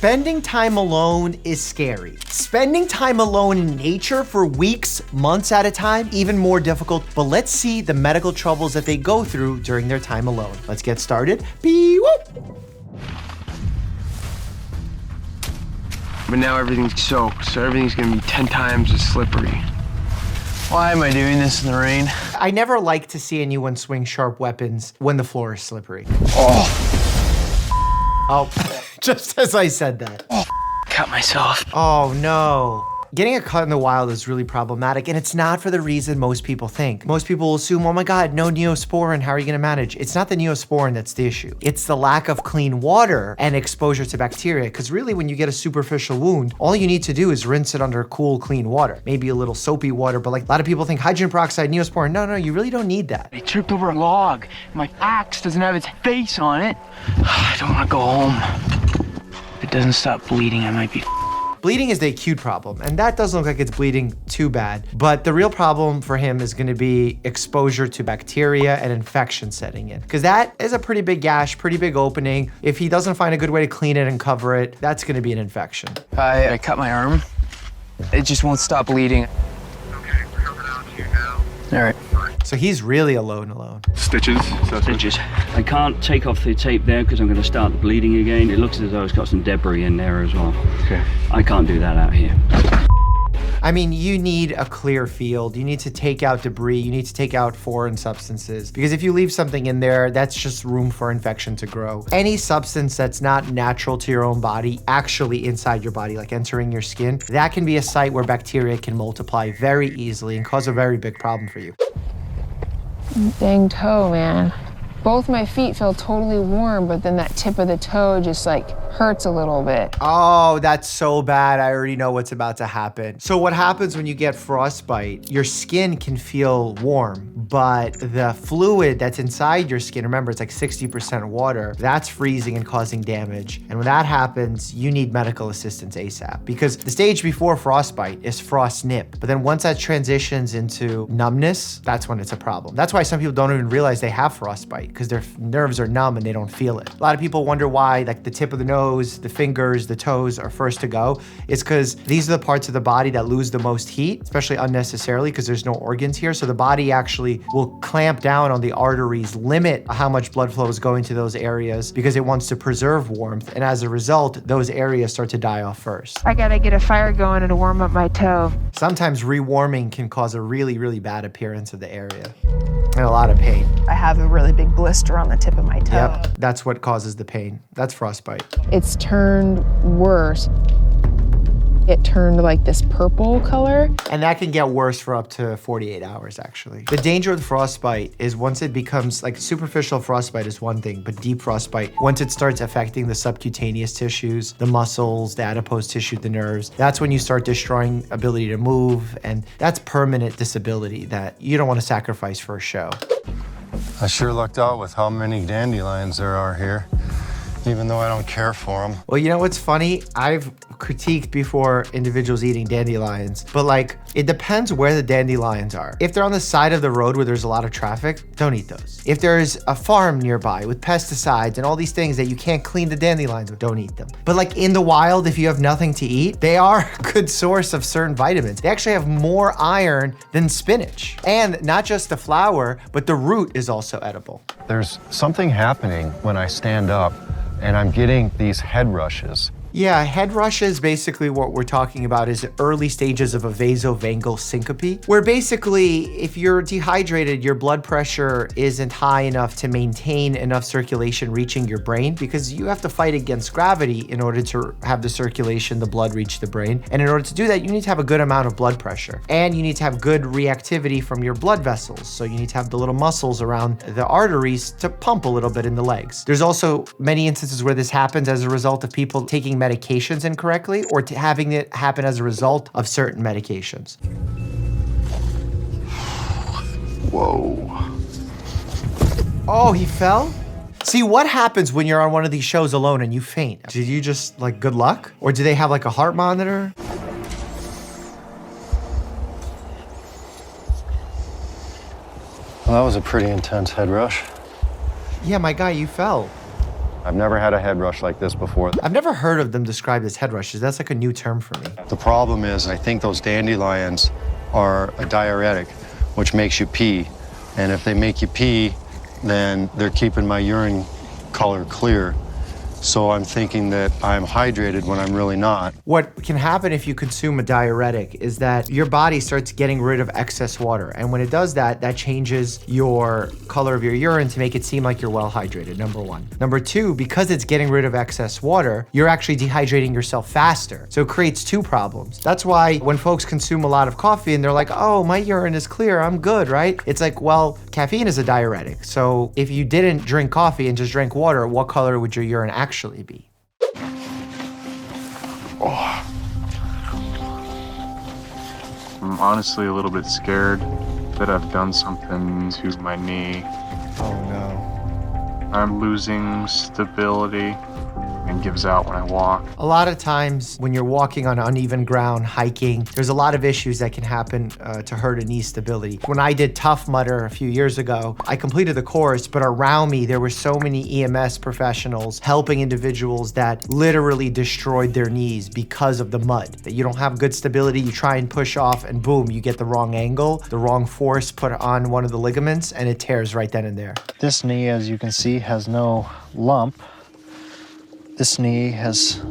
Spending time alone is scary. Spending time alone in nature for weeks, months at a time, even more difficult. But let's see the medical troubles that they go through during their time alone. Let's get started. Bee-whoop. But now everything's soaked, so everything's gonna be 10 times as slippery. Why am I doing this in the rain? I never like to see anyone swing sharp weapons when the floor is slippery. Oh, just as I said that. Cut myself. Oh no. Getting a cut in the wild is really problematic, and it's not for the reason most people think. Most people will assume, oh my God, no Neosporin, how are you gonna manage? It's not the Neosporin that's the issue. It's the lack of clean water and exposure to bacteria, because really when you get a superficial wound, all you need to do is rinse it under cool, clean water. Maybe a little soapy water, but like a lot of people think hydrogen peroxide, Neosporin. No, you really don't need that. I tripped over a log. My axe doesn't have its face on it. I don't wanna go home. If it doesn't stop bleeding, I might be Bleeding is the acute problem, and that doesn't look like it's bleeding too bad. But the real problem for him is gonna be exposure to bacteria and infection setting in. Because that is a pretty big gash, pretty big opening. If he doesn't find a good way to clean it and cover it, that's gonna be an infection. I cut my arm. It just won't stop bleeding. Okay, we're coming out to you now. All right. So he's really alone. Stitches. Stitches. I can't take off the tape there because I'm going to start the bleeding again. It looks as though it's got some debris in there as well. Okay. I can't do that out here. I mean, you need a clear field. You need to take out debris. You need to take out foreign substances. Because if you leave something in there, that's just room for infection to grow. Any substance that's not natural to your own body, actually inside your body, like entering your skin, that can be a site where bacteria can multiply very easily and cause a very big problem for you. Dang toe, man. Both my feet feel totally warm, but then that tip of the toe just like hurts a little bit. Oh, that's so bad. I already know what's about to happen. So what happens when you get frostbite, your skin can feel warm, but the fluid that's inside your skin, remember it's like 60% water, that's freezing and causing damage. And when that happens, you need medical assistance ASAP, because the stage before frostbite is frost nip. But then once that transitions into numbness, that's when it's a problem. That's why some people don't even realize they have frostbite, because their nerves are numb and they don't feel it. A lot of people wonder why like the tip of the nose, the fingers, the toes are first to go. It's because these are the parts of the body that lose the most heat, especially unnecessarily because there's no organs here. So the body actually will clamp down on the arteries, limit how much blood flow is going to those areas because it wants to preserve warmth. And as a result, those areas start to die off first. I gotta get a fire going and warm up my toe. Sometimes rewarming can cause a really, really bad appearance of the area and a lot of pain. I have a really big blister on the tip of my toe. Yep, that's what causes the pain. That's frostbite. It's turned worse. It turned like this purple color. And that can get worse for up to 48 hours, actually. The danger of frostbite is once it becomes, like superficial frostbite is one thing, but deep frostbite, once it starts affecting the subcutaneous tissues, the muscles, the adipose tissue, the nerves, that's when you start destroying ability to move, and that's permanent disability that you don't want to sacrifice for a show. I sure lucked out with how many dandelions there are here, even though I don't care for them. Well, you know what's funny? I've critiqued before individuals eating dandelions, but like, it depends where the dandelions are. If they're on the side of the road where there's a lot of traffic, don't eat those. If there's a farm nearby with pesticides and all these things that you can't clean the dandelions with, don't eat them. But like in the wild, if you have nothing to eat, they are a good source of certain vitamins. They actually have more iron than spinach. And not just the flower, but the root is also edible. There's something happening when I stand up and I'm getting these head rushes. Yeah, head rushes, basically what we're talking about is early stages of a vasovagal syncope, where basically if you're dehydrated, your blood pressure isn't high enough to maintain enough circulation reaching your brain, because you have to fight against gravity in order to have the circulation, the blood reach the brain. And in order to do that, you need to have a good amount of blood pressure. And you need to have good reactivity from your blood vessels. So you need to have the little muscles around the arteries to pump a little bit in the legs. There's also many instances where this happens as a result of people taking medications incorrectly, or to having it happen as a result of certain medications. Whoa. Oh, he fell? See, what happens when you're on one of these shows alone and you faint? Did you just, like, good luck? Or do they have, like, a heart monitor? Well, that was a pretty intense head rush. Yeah, my guy, you fell. I've never had a head rush like this before. I've never heard of them described as head rushes. That's like a new term for me. The problem is, I think those dandelions are a diuretic, which makes you pee. And if they make you pee, then they're keeping my urine color clear. So I'm thinking that I'm hydrated when I'm really not. What can happen if you consume a diuretic is that your body starts getting rid of excess water. And when it does that, that changes your color of your urine to make it seem like you're well hydrated, number one. Number two, because it's getting rid of excess water, you're actually dehydrating yourself faster. So it creates two problems. That's why when folks consume a lot of coffee and they're like, oh, my urine is clear, I'm good, right? It's like, well, caffeine is a diuretic. So if you didn't drink coffee and just drank water, what color would your urine actually be? I'm honestly a little bit scared that I've done something to my knee. Oh no. I'm losing stability and gives out when I walk. A lot of times when you're walking on uneven ground, hiking, there's a lot of issues that can happen to hurt a knee stability. When I did Tough Mudder a few years ago, I completed the course, but around me there were so many EMS professionals helping individuals that literally destroyed their knees because of the mud. That you don't have good stability, you try and push off and boom, you get the wrong angle, the wrong force put on one of the ligaments and it tears right then and there. This knee, as you can see, has no lump. This knee has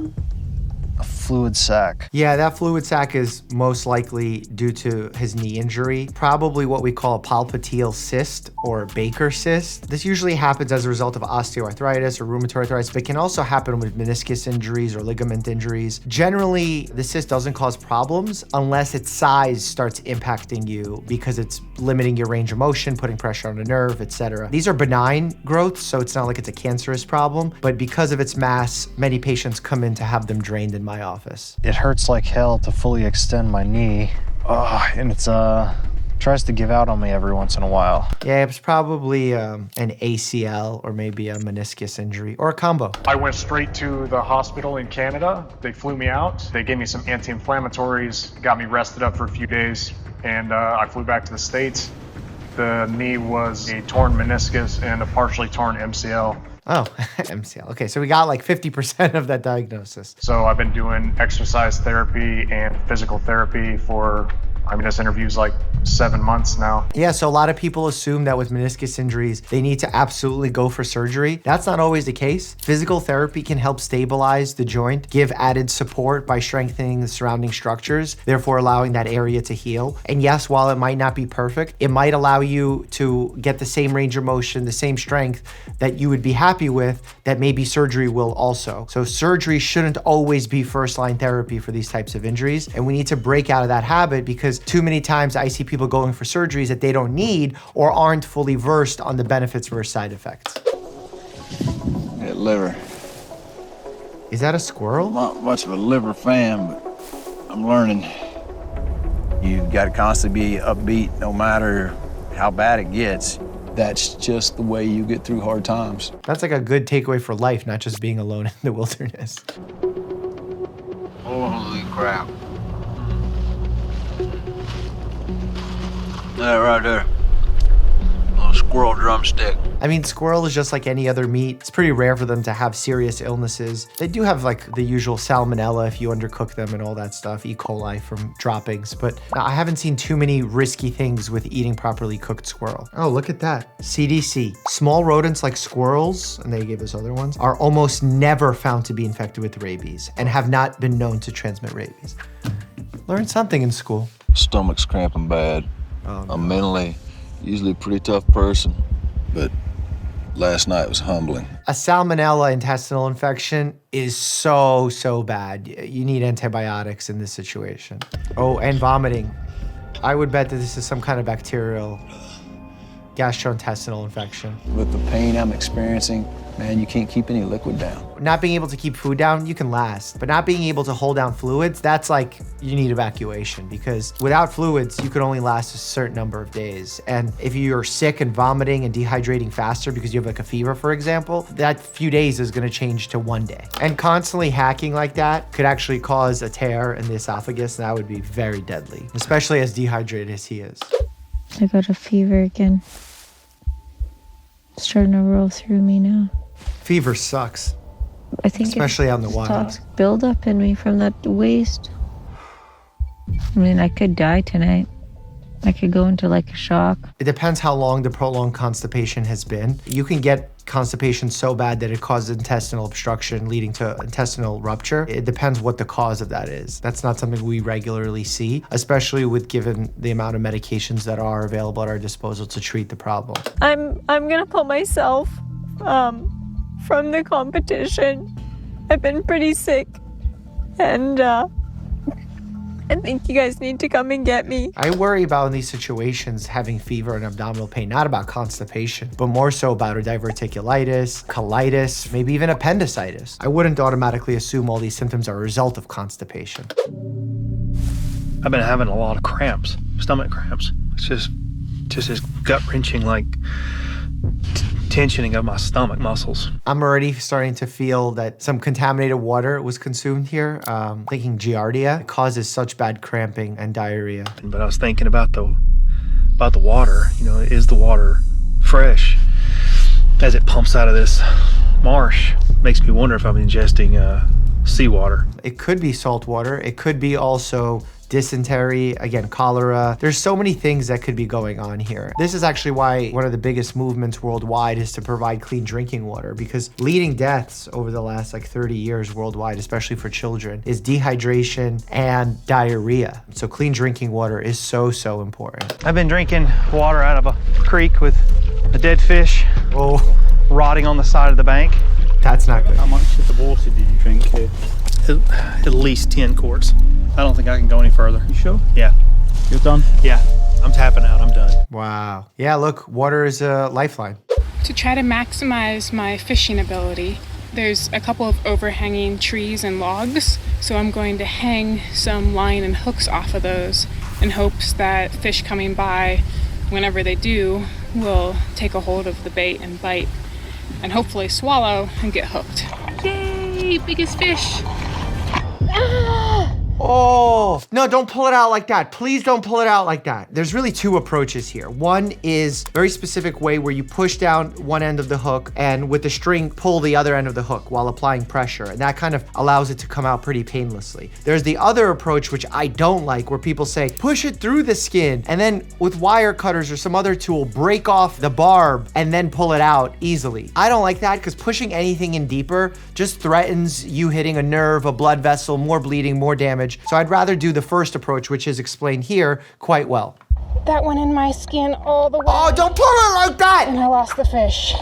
a fluid sac. Yeah, that fluid sac is most likely due to his knee injury. Probably what we call a palpatile cyst or Baker cyst. This usually happens as a result of osteoarthritis or rheumatoid arthritis, but can also happen with meniscus injuries or ligament injuries. Generally, the cyst doesn't cause problems unless its size starts impacting you because it's limiting your range of motion, putting pressure on the nerve, etc. These are benign growths, so it's not like it's a cancerous problem, but because of its mass, many patients come in to have them drained in my office. It hurts like hell to fully extend my knee, and it's tries to give out on me every once in a while. Yeah, it's probably an ACL or maybe a meniscus injury or a combo. I went straight to the hospital in Canada. They flew me out. They gave me some anti-inflammatories, got me rested up for a few days, and I flew back to the States. The knee was a torn meniscus and a partially torn MCL. Oh, MCL. Okay, so we got like 50% of that diagnosis. So I've been doing exercise therapy and physical therapy for, this interview's like 7 months now. Yeah, so a lot of people assume that with meniscus injuries, they need to absolutely go for surgery. That's not always the case. Physical therapy can help stabilize the joint, give added support by strengthening the surrounding structures, therefore allowing that area to heal. And yes, while it might not be perfect, it might allow you to get the same range of motion, the same strength that you would be happy with, that maybe surgery will also. So surgery shouldn't always be first-line therapy for these types of injuries. And we need to break out of that habit because too many times I see people going for surgeries that they don't need or aren't fully versed on the benefits versus side effects. That liver. Is that a squirrel? I'm not much of a liver fan, but I'm learning. You've got to constantly be upbeat no matter how bad it gets. That's just the way you get through hard times. That's like a good takeaway for life, not just being alone in the wilderness. Holy crap. That right there. Little squirrel drumstick. I mean, squirrel is just like any other meat. It's pretty rare for them to have serious illnesses. They do have like the usual salmonella if you undercook them and all that stuff, E. coli from droppings, but I haven't seen too many risky things with eating properly cooked squirrel. Oh, look at that. CDC. Small rodents like squirrels, and they gave us other ones, are almost never found to be infected with rabies and have not been known to transmit rabies. Learn something in school. Stomach's cramping bad. Oh, no. I'm mentally usually a pretty tough person, but last night was humbling. A salmonella intestinal infection is so bad. You need antibiotics in this situation. Oh, and vomiting. I would bet that this is some kind of bacterial gastrointestinal infection. With the pain I'm experiencing, man, you can't keep any liquid down. Not being able to keep food down, you can last. But not being able to hold down fluids, that's like you need evacuation because without fluids, you could only last a certain number of days. And if you're sick and vomiting and dehydrating faster because you have like a fever, for example, that few days is gonna change to 1 day. And constantly hacking like that could actually cause a tear in the esophagus, and that would be very deadly, especially as dehydrated as he is. I got a fever again. It's starting to roll through me now. Fever sucks, I think especially on the it's wild. toxic buildup in me from that waste. I mean, I could die tonight. I could go into like a shock. It depends how long the prolonged constipation has been. You can get constipation so bad that it causes intestinal obstruction leading to intestinal rupture. It depends what the cause of that is. That's not something we regularly see, especially with given the amount of medications that are available at our disposal to treat the problem. I'm gonna put myself from the competition. I've been pretty sick, and I think you guys need to come and get me. I worry about in these situations having fever and abdominal pain, not about constipation, but more so about a diverticulitis, colitis, maybe even appendicitis. I wouldn't automatically assume all these symptoms are a result of constipation. I've been having a lot of cramps, stomach cramps. It's just this gut-wrenching, like, tensioning of my stomach muscles. I'm already starting to feel that some contaminated water was consumed here. Thinking Giardia. It causes such bad cramping and diarrhea. But I was thinking about the water. You know, is the water fresh as it pumps out of this marsh? Makes me wonder if I'm ingesting seawater. It could be salt water. It could be also dysentery, again, cholera. There's so many things that could be going on here. This is actually why one of the biggest movements worldwide is to provide clean drinking water, because leading deaths over the last like 30 years worldwide, especially for children, is dehydration and diarrhea. So clean drinking water is so important. I've been drinking water out of a creek with a dead fish rotting on the side of the bank. That's not good. How much of the water did you drink here? At least 10 quarts. I don't think I can go any further. You sure? Yeah. You're done? Yeah. I'm tapping out. I'm done. Wow. Yeah, look, water is a lifeline. To try to maximize my fishing ability, there's a couple of overhanging trees and logs, so I'm going to hang some line and hooks off of those in hopes that fish coming by, whenever they do, will take a hold of the bait and bite, and hopefully swallow and get hooked. Yay! Biggest fish! Oh, no, don't pull it out like that. Please don't pull it out like that. There's really two approaches here. One is a very specific way where you push down one end of the hook and with the string, pull the other end of the hook while applying pressure. And that kind of allows it to come out pretty painlessly. There's the other approach, which I don't like, where people say, push it through the skin and then with wire cutters or some other tool, break off the barb and then pull it out easily. I don't like that because pushing anything in deeper just threatens you hitting a nerve, a blood vessel, more bleeding, more damage. So I'd rather do the first approach, which is explained here quite well. That went in my skin all the way. Oh, don't pull it like that! And I lost the fish.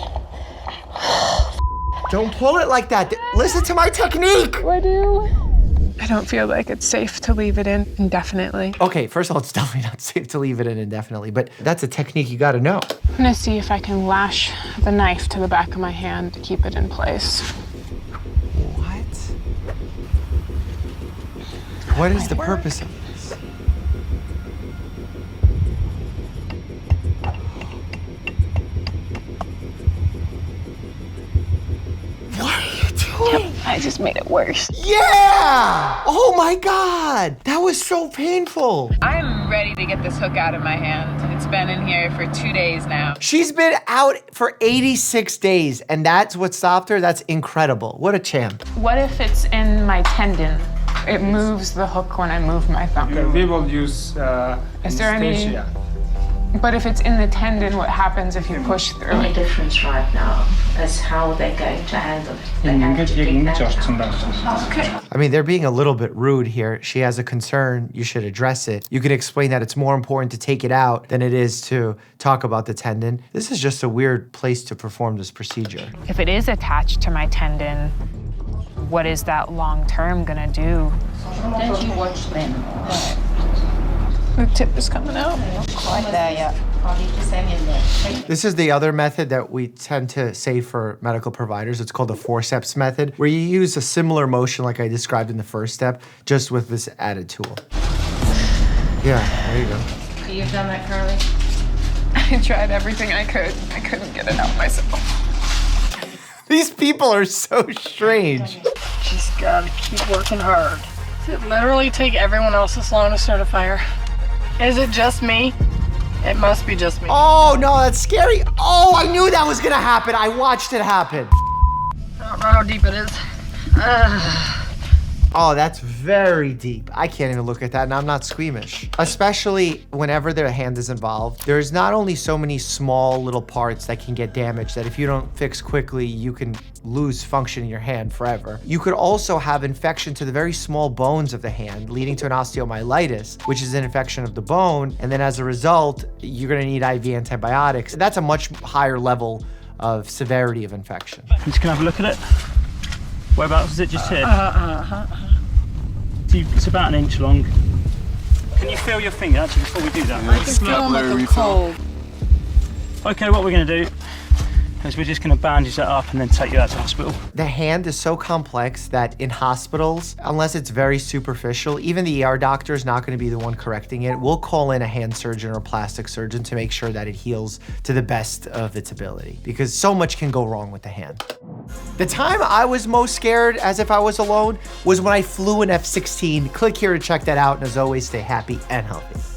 Don't pull it like that. Listen to my technique! What do I do? I don't feel like it's safe to leave it in indefinitely. Okay, first of all, it's definitely not safe to leave it in indefinitely, but that's a technique you gotta know. I'm gonna see if I can lash the knife to the back of my hand to keep it in place. What is the purpose of this? What are you doing? I just made it worse. Yeah! Oh my God! That was so painful. I'm ready to get this hook out of my hand. It's been in here for 2 days now. She's been out for 86 days, and that's what stopped her? That's incredible. What a champ. What if it's in my tendon? It moves the hook when I move my thumb. We will use Is there any? anesthesia. But if it's in the tendon, what happens if you push through The it? difference right now is how they're going to handle it. They have to take that out. Okay. I mean, they're being a little bit rude here. She has a concern, you should address it. You can explain that it's more important to take it out than it is to talk about the tendon. This is just a weird place to perform this procedure. If it is attached to my tendon, what is that long term gonna do? Don't you watch them? The tip is coming out. Not quite there yet. Probably just hang in there. This is the other method that we tend to say for medical providers. It's called the forceps method, where you use a similar motion like I described in the first step, just with this added tool. Yeah, there you go. You've done that, Carly? I tried everything I could. I couldn't get it out myself. These people are so strange. Just gotta keep working hard. Does it literally take everyone else this long to start a fire? Is it just me? It must be just me. Oh no, that's scary. Oh, I knew that was gonna happen. I watched it happen. don't know how deep it is. Oh, that's very deep. I can't even look at that, and I'm not squeamish. Especially whenever their hand is involved. There's not only so many small little parts that can get damaged that if you don't fix quickly, you can lose function in your hand forever. You could also have infection to the very small bones of the hand, leading to an osteomyelitis, which is an infection of the bone. And then as a result, you're gonna need IV antibiotics. That's a much higher level of severity of infection. I'm just gonna have a look at it. Whereabouts is it? Just here? It's about an inch long. Can you feel your finger actually before we do that? I can feel them like a cold. Okay, what we're gonna do is we're just gonna bandage that up and then take you out to hospital. The hand is so complex that in hospitals, unless it's very superficial, even the ER doctor is not gonna be the one correcting it. We'll call in a hand surgeon or plastic surgeon to make sure that it heals to the best of its ability, because so much can go wrong with the hand. The time I was most scared, as if I was alone, was when I flew an F-16. Click here to check that out, and as always, stay happy and healthy.